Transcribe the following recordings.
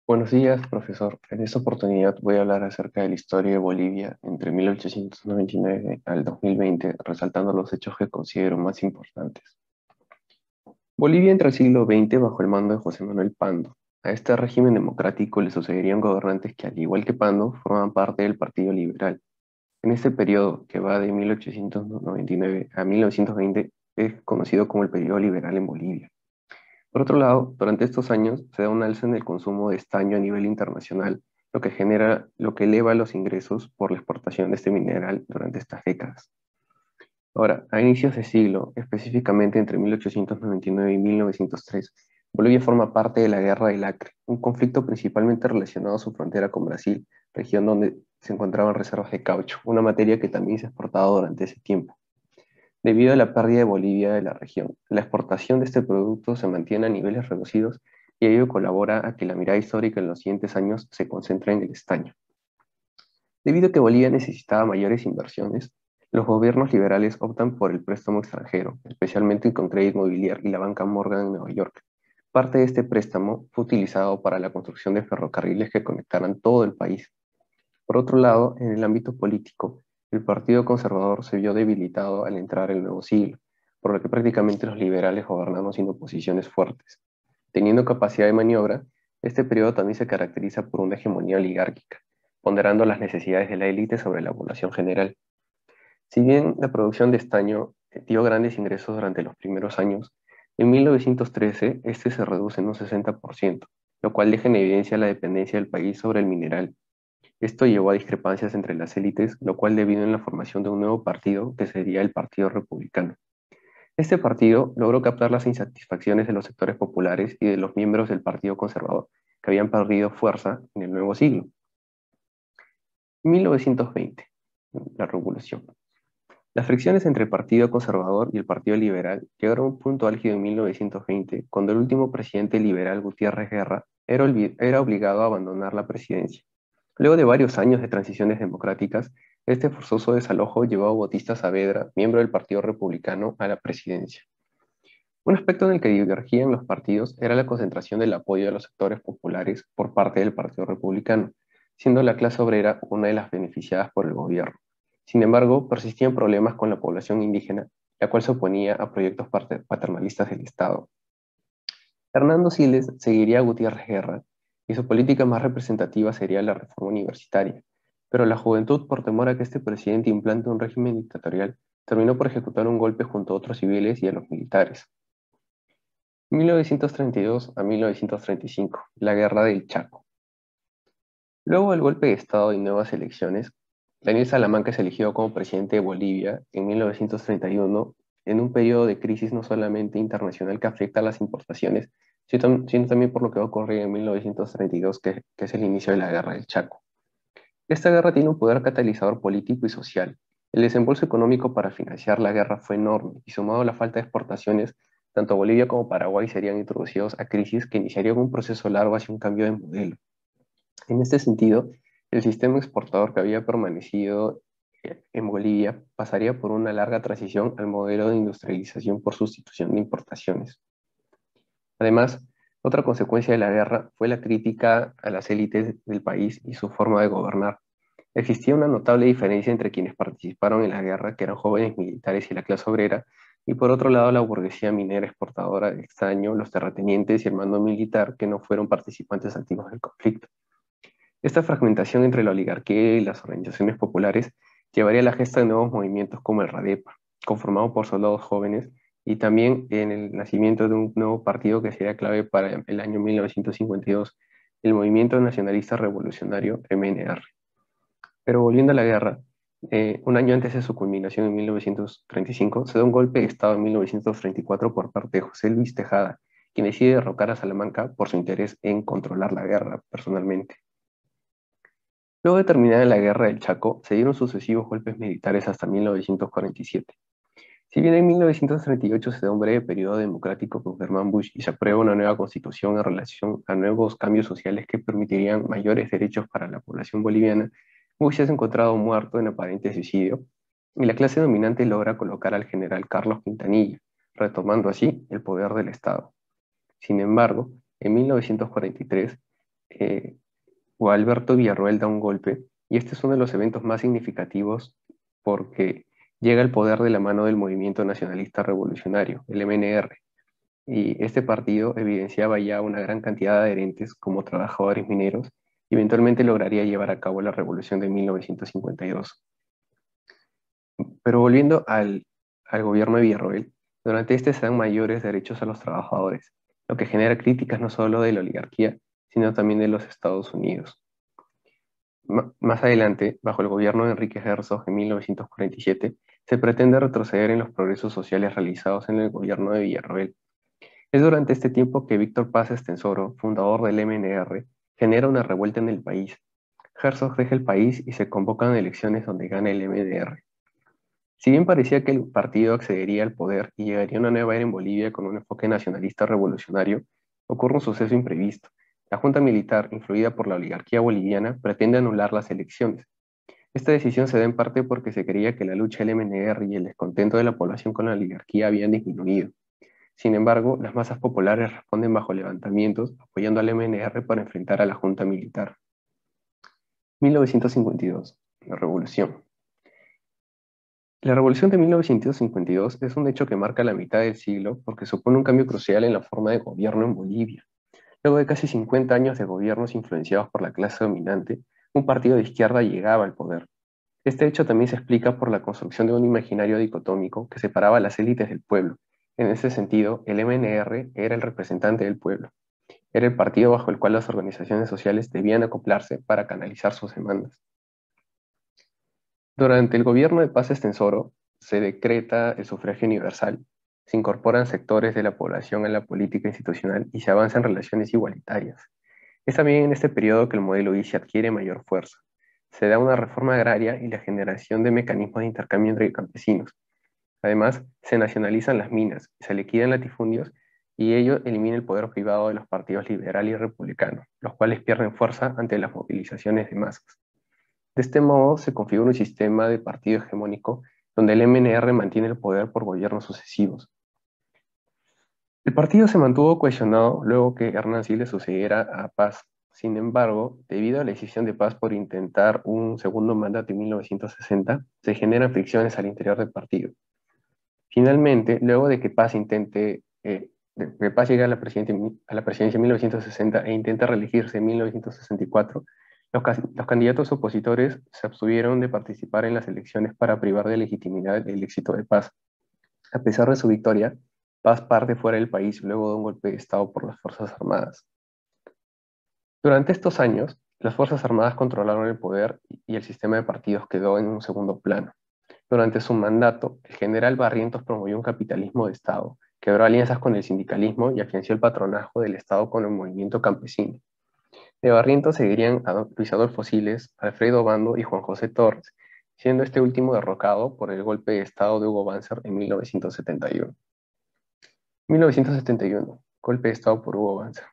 Buenos días, profesor. En esta oportunidad voy a hablar acerca de la historia de Bolivia entre 1899 al 2020, resaltando los hechos que considero más importantes. Bolivia entra al siglo XX bajo el mando de José Manuel Pando. A este régimen democrático le sucederían gobernantes que, al igual que Pando, formaban parte del Partido Liberal. En este periodo, que va de 1899 a 1920, es conocido como el periodo liberal en Bolivia. Por otro lado, durante estos años se da un alza en el consumo de estaño a nivel internacional, lo que eleva los ingresos por la exportación de este mineral durante estas décadas. Ahora, a inicios de siglo, específicamente entre 1899 y 1903, Bolivia forma parte de la Guerra del Acre, un conflicto principalmente relacionado a su frontera con Brasil, región donde se encontraban reservas de caucho, una materia que también se exportaba durante ese tiempo. Debido a la pérdida de Bolivia de la región, la exportación de este producto se mantiene a niveles reducidos y ello colabora a que la mirada histórica en los siguientes años se concentre en el estaño. Debido a que Bolivia necesitaba mayores inversiones, los gobiernos liberales optan por el préstamo extranjero, especialmente con Credit Mobilier y la banca Morgan en Nueva York. Parte de este préstamo fue utilizado para la construcción de ferrocarriles que conectaran todo el país. Por otro lado, en el ámbito político, el Partido Conservador se vio debilitado al entrar el nuevo siglo, por lo que prácticamente los liberales gobernaron sin oposiciones fuertes. Teniendo capacidad de maniobra, este periodo también se caracteriza por una hegemonía oligárquica, ponderando las necesidades de la élite sobre la población general. Si bien la producción de estaño dio grandes ingresos durante los primeros años, en 1913 este se reduce en un 60%, lo cual deja en evidencia la dependencia del país sobre el mineral. Esto llevó a discrepancias entre las élites, lo cual devino en la formación de un nuevo partido que sería el Partido Republicano. Este partido logró captar las insatisfacciones de los sectores populares y de los miembros del Partido Conservador, que habían perdido fuerza en el nuevo siglo. 1920, la revolución. Las fricciones entre el Partido Conservador y el Partido Liberal llegaron a un punto álgido en 1920, cuando el último presidente liberal, Gutiérrez Guerra, era obligado a abandonar la presidencia. Luego de varios años de transiciones democráticas, este forzoso desalojo llevó a Bautista Saavedra, miembro del Partido Republicano, a la presidencia. Un aspecto en el que divergían los partidos era la concentración del apoyo de los sectores populares por parte del Partido Republicano, siendo la clase obrera una de las beneficiadas por el gobierno. Sin embargo, persistían problemas con la población indígena, la cual se oponía a proyectos paternalistas del Estado. Hernando Siles seguiría a Gutiérrez Guerra, y su política más representativa sería la reforma universitaria, pero la juventud, por temor a que este presidente implante un régimen dictatorial, terminó por ejecutar un golpe junto a otros civiles y a los militares. 1932 a 1935, la Guerra del Chaco. Luego del golpe de Estado y nuevas elecciones, Daniel Salamanca es elegido como presidente de Bolivia en 1931, en un periodo de crisis no solamente internacional que afecta a las importaciones, sino también por lo que va a ocurrir en 1932, que es el inicio de la Guerra del Chaco. Esta guerra tiene un poder catalizador político y social. El desembolso económico para financiar la guerra fue enorme y sumado a la falta de exportaciones, tanto Bolivia como Paraguay serían introducidos a crisis que iniciarían un proceso largo hacia un cambio de modelo. En este sentido, el sistema exportador que había permanecido en Bolivia pasaría por una larga transición al modelo de industrialización por sustitución de importaciones. Además, otra consecuencia de la guerra fue la crítica a las élites del país y su forma de gobernar. Existía una notable diferencia entre quienes participaron en la guerra, que eran jóvenes militares y la clase obrera, y por otro lado la burguesía minera exportadora de estaño, los terratenientes y el mando militar, que no fueron participantes activos del conflicto. Esta fragmentación entre la oligarquía y las organizaciones populares llevaría a la gesta de nuevos movimientos como el RADEPA, conformado por soldados jóvenes, y también en el nacimiento de un nuevo partido que sería clave para el año 1952, el Movimiento Nacionalista Revolucionario MNR. Pero volviendo a la guerra, un año antes de su culminación en 1935, se da un golpe de Estado en 1934 por parte de José Luis Tejada, quien decide derrocar a Salamanca por su interés en controlar la guerra personalmente. Luego de terminar la Guerra del Chaco, se dieron sucesivos golpes militares hasta 1947. Si bien en 1938 se da un breve periodo democrático con Germán Bush y se aprueba una nueva constitución en relación a nuevos cambios sociales que permitirían mayores derechos para la población boliviana, Bush es encontrado muerto en aparente suicidio y la clase dominante logra colocar al general Carlos Quintanilla, retomando así el poder del Estado. Sin embargo, en 1943, eh, Gualberto Villarroel da un golpe, y este es uno de los eventos más significativos porque llega al poder de la mano del Movimiento Nacionalista Revolucionario, el MNR, y este partido evidenciaba ya una gran cantidad de adherentes como trabajadores mineros y eventualmente lograría llevar a cabo la revolución de 1952. Pero volviendo al gobierno de Villarroel, durante este se dan mayores derechos a los trabajadores, lo que genera críticas no solo de la oligarquía, sino también de los Estados Unidos. Más adelante, bajo el gobierno de Enrique Herzog en 1947, se pretende retroceder en los progresos sociales realizados en el gobierno de Villarroel. Es durante este tiempo que Víctor Paz Estenssoro, fundador del MNR, genera una revuelta en el país. Herzog deja el país y se convocan elecciones donde gana el MNR. Si bien parecía que el partido accedería al poder y llegaría una nueva era en Bolivia con un enfoque nacionalista revolucionario, ocurre un suceso imprevisto. La junta militar, influida por la oligarquía boliviana, pretende anular las elecciones. Esta decisión se da en parte porque se creía que la lucha del MNR y el descontento de la población con la oligarquía habían disminuido. Sin embargo, las masas populares responden bajo levantamientos, apoyando al MNR para enfrentar a la junta militar. 1952. La revolución. La revolución de 1952 es un hecho que marca la mitad del siglo porque supone un cambio crucial en la forma de gobierno en Bolivia. Luego de casi 50 años de gobiernos influenciados por la clase dominante, un partido de izquierda llegaba al poder. Este hecho también se explica por la construcción de un imaginario dicotómico que separaba a las élites del pueblo. En ese sentido, el MNR era el representante del pueblo. Era el partido bajo el cual las organizaciones sociales debían acoplarse para canalizar sus demandas. Durante el gobierno de Paz Estenssoro se decreta el sufragio universal, se incorporan sectores de la población a la política institucional y se avanza en relaciones igualitarias. Es también en este periodo que el modelo ICE adquiere mayor fuerza. Se da una reforma agraria y la generación de mecanismos de intercambio entre campesinos. Además, se nacionalizan las minas, se liquidan latifundios y ello elimina el poder privado de los partidos liberal y republicano, los cuales pierden fuerza ante las movilizaciones de masas. De este modo, se configura un sistema de partido hegemónico donde el MNR mantiene el poder por gobiernos sucesivos. El partido se mantuvo cohesionado luego que Hernán Siles sucediera a Paz. Sin embargo, debido a la decisión de Paz por intentar un segundo mandato en 1960, se generan fricciones al interior del partido. Finalmente, luego de que Paz llegue a a la presidencia en 1960 e intenta reelegirse en 1964, los candidatos opositores se abstuvieron de participar en las elecciones para privar de legitimidad el éxito de Paz. A pesar de su victoria, Paz parte fuera del país luego de un golpe de Estado por las Fuerzas Armadas. Durante estos años, las Fuerzas Armadas controlaron el poder y el sistema de partidos quedó en un segundo plano. Durante su mandato, el general Barrientos promovió un capitalismo de Estado, quebró alianzas con el sindicalismo y afianció el patronazgo del Estado con el movimiento campesino. De Barrientos seguirían a Luis Adolfo Siles, Alfredo Bando y Juan José Torres, siendo este último derrocado por el golpe de Estado de Hugo Banzer en 1971. 1971, golpe de Estado por Hugo Banzer.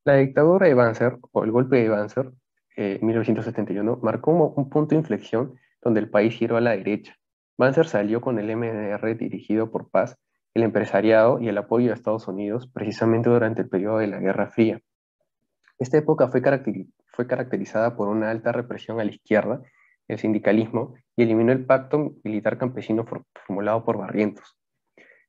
La dictadura de Banzer, o el golpe de Banzer, 1971, marcó un punto de inflexión donde el país giró a la derecha. Banzer salió con el MNR dirigido por Paz, el empresariado y el apoyo de Estados Unidos, precisamente durante el periodo de la Guerra Fría. Esta época fue caracterizada por una alta represión a la izquierda, el sindicalismo, y eliminó el pacto militar campesino formulado por Barrientos.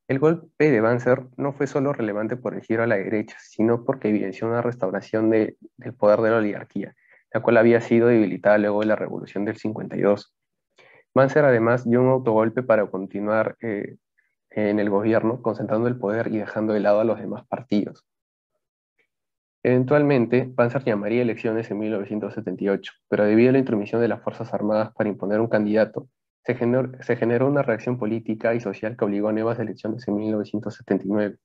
El golpe de Banzer no fue solo relevante por el giro a la derecha, sino porque evidenció una restauración del poder de la oligarquía, la cual había sido debilitada luego de la Revolución del 52. Banzer además dio un autogolpe para continuar en el gobierno, concentrando el poder y dejando de lado a los demás partidos. Eventualmente, Banzer llamaría elecciones en 1978, pero debido a la intromisión de las Fuerzas Armadas para imponer un candidato, se generó una reacción política y social que obligó a nuevas elecciones en 1979.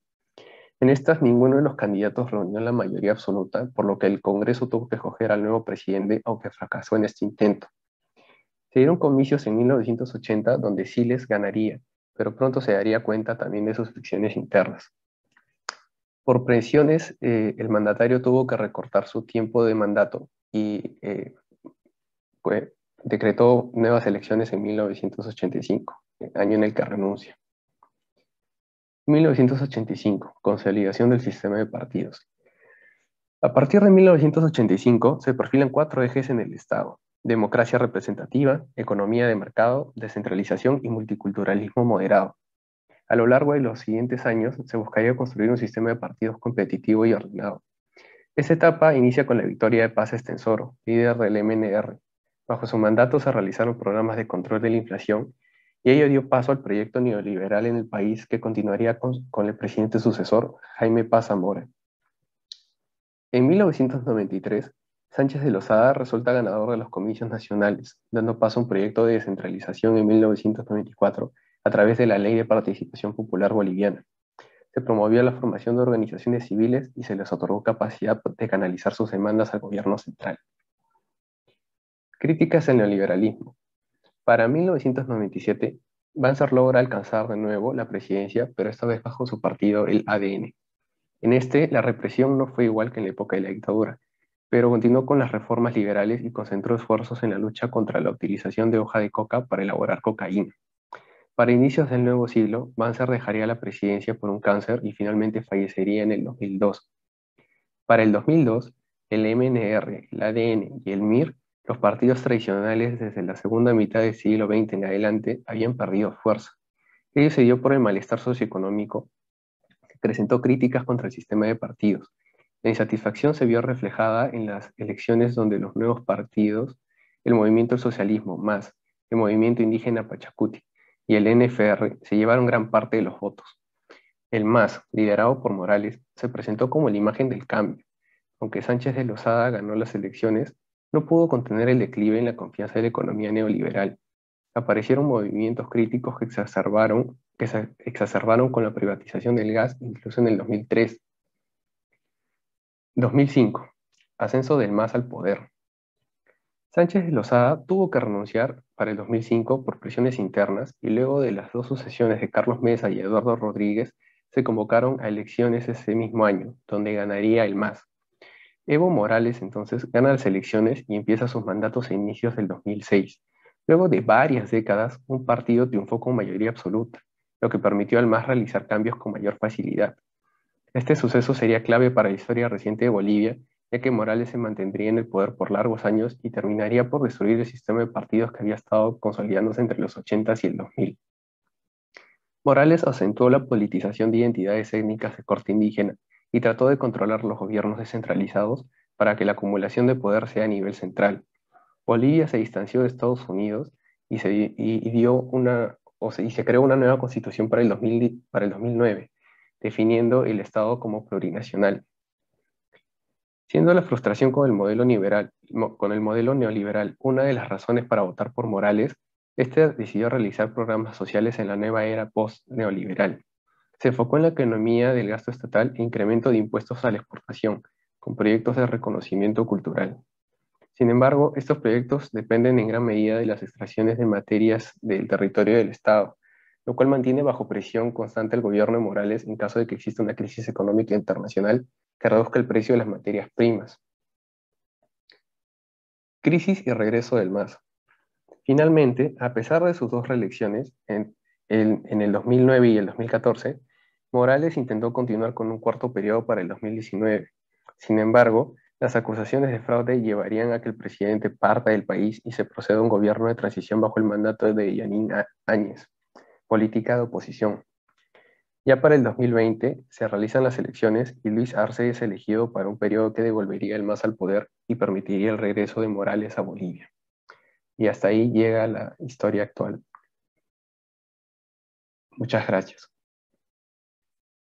En estas, ninguno de los candidatos reunió la mayoría absoluta, por lo que el Congreso tuvo que escoger al nuevo presidente, aunque fracasó en este intento. Se dieron comicios en 1980 donde Siles ganaría, pero pronto se daría cuenta también de sus fricciones internas. Por presiones, el mandatario tuvo que recortar su tiempo de mandato y decretó nuevas elecciones en 1985, año en el que renuncia. 1985, consolidación del sistema de partidos. A partir de 1985 se perfilan cuatro ejes en el Estado: democracia representativa, economía de mercado, descentralización y multiculturalismo moderado. A lo largo de los siguientes años se buscaría construir un sistema de partidos competitivo y ordenado. Esta etapa inicia con la victoria de Paz Estenssoro, líder del MNR. Bajo su mandato se realizaron programas de control de la inflación y ello dio paso al proyecto neoliberal en el país que continuaría con el presidente sucesor, Jaime Paz Zamora. En 1993, Sánchez de Lozada resulta ganador de los comicios nacionales, dando paso a un proyecto de descentralización en 1994 a través de la Ley de Participación Popular Boliviana. Se promovió la formación de organizaciones civiles y se les otorgó capacidad de canalizar sus demandas al gobierno central. Críticas al neoliberalismo. Para 1997, Banzer logra alcanzar de nuevo la presidencia, pero esta vez bajo su partido, el ADN. En este, la represión no fue igual que en la época de la dictadura, pero continuó con las reformas liberales y concentró esfuerzos en la lucha contra la utilización de hoja de coca para elaborar cocaína. Para inicios del nuevo siglo, Banzer dejaría la presidencia por un cáncer y finalmente fallecería en el 2002. Para el 2002, el MNR, el ADN y el MIR, los partidos tradicionales desde la segunda mitad del siglo XX en adelante, habían perdido fuerza. Ello se dio por el malestar socioeconómico que presentó críticas contra el sistema de partidos. La insatisfacción se vio reflejada en las elecciones donde los nuevos partidos, el Movimiento del Socialismo, MAS, el Movimiento Indígena Pachacuti y el NFR, se llevaron gran parte de los votos. El MAS, liderado por Morales, se presentó como la imagen del cambio. Aunque Sánchez de Lozada ganó las elecciones, no pudo contener el declive en la confianza de la economía neoliberal. Aparecieron movimientos críticos que se exacerbaron con la privatización del gas, incluso en el 2003. 2005. Ascenso del MAS al poder. Sánchez de Lozada tuvo que renunciar para el 2005 por presiones internas y luego de las dos sucesiones de Carlos Mesa y Eduardo Rodríguez se convocaron a elecciones ese mismo año, donde ganaría el MAS. Evo Morales entonces gana las elecciones y empieza sus mandatos a inicios del 2006. Luego de varias décadas, un partido triunfó con mayoría absoluta, lo que permitió al MAS realizar cambios con mayor facilidad. Este suceso sería clave para la historia reciente de Bolivia, ya que Morales se mantendría en el poder por largos años y terminaría por destruir el sistema de partidos que había estado consolidándose entre los 80s y el 2000. Morales acentuó la politización de identidades étnicas de corte indígena y trató de controlar los gobiernos descentralizados para que la acumulación de poder sea a nivel central. Bolivia se distanció de Estados Unidos y se creó una nueva constitución para para el 2009, definiendo el Estado como plurinacional. Siendo la frustración con el modelo neoliberal una de las razones para votar por Morales, este decidió realizar programas sociales en la nueva era post-neoliberal. Se enfocó en la economía del gasto estatal e incremento de impuestos a la exportación, con proyectos de reconocimiento cultural. Sin embargo, estos proyectos dependen en gran medida de las extracciones de materias del territorio del Estado, lo cual mantiene bajo presión constante al gobierno de Morales en caso de que exista una crisis económica internacional que reduzca el precio de las materias primas. Crisis y regreso del MAS. Finalmente, a pesar de sus dos reelecciones, en el 2009 y el 2014, Morales intentó continuar con un cuarto periodo para el 2019. Sin embargo, las acusaciones de fraude llevarían a que el presidente parta del país y se proceda a un gobierno de transición bajo el mandato de Yanín Áñez, política de oposición. Ya para el 2020 se realizan las elecciones y Luis Arce es elegido para un periodo que devolvería el MAS al poder y permitiría el regreso de Morales a Bolivia. Y hasta ahí llega la historia actual. Muchas gracias.